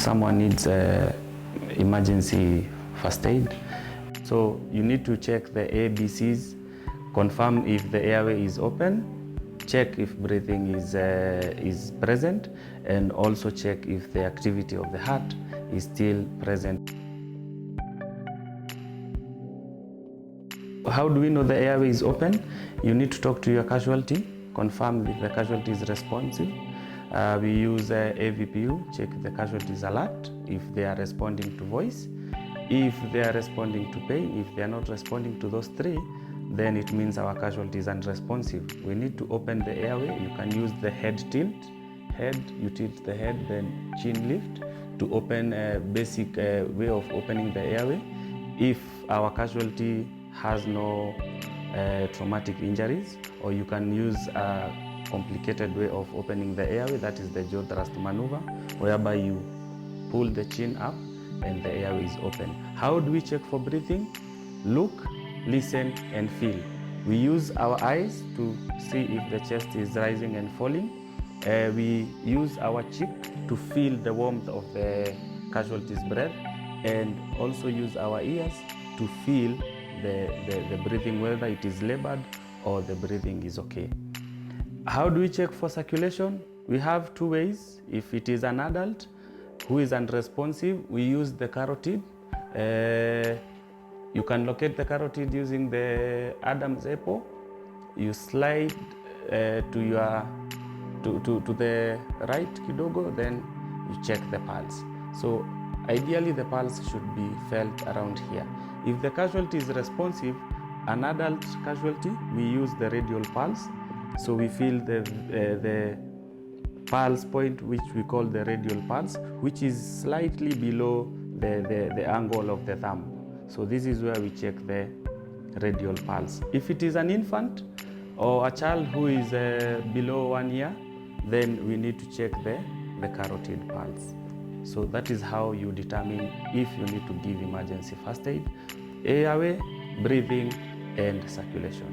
someone needs emergency first aid, so you need to check the ABCs, confirm if the airway is open, check if breathing is present, and also check if the activity of the heart is still present. How do we know the airway is open? You need to talk to your casualty, confirm if the casualty is responsive. We use AVPU, check the casualty's alert, if they are responding to voice. If they are responding to pain, if they are not responding to those three, then it means our casualty is unresponsive. We need to open the airway. You can use the head tilt. You tilt the head, then chin lift to open a basic way of opening the airway. If our casualty has no traumatic injuries, or you can use a complicated way of opening the airway, that is the jaw thrust maneuver, whereby you pull the chin up and the airway is open. How do we check for breathing? Look, listen, and feel. We use our eyes to see if the chest is rising and falling. We use our cheek to feel the warmth of the casualty's breath, and also use our ears to feel the breathing, whether it is labored or the breathing is okay. How do we check for circulation? We have two ways. If it is an adult who is unresponsive, we use the carotid. You can locate the carotid using the Adam's apple. You slide to the right kidogo, then you check the pulse. So ideally the pulse should be felt around here. If the casualty is responsive, an adult casualty, we use the radial pulse. So we feel the pulse point, which we call the radial pulse, which is slightly below the angle of the thumb. So this is where we check the radial pulse. If it is an infant or a child who is below 1 year, then we need to check the carotid pulse. So that is how you determine if you need to give emergency first aid: airway, breathing, and circulation.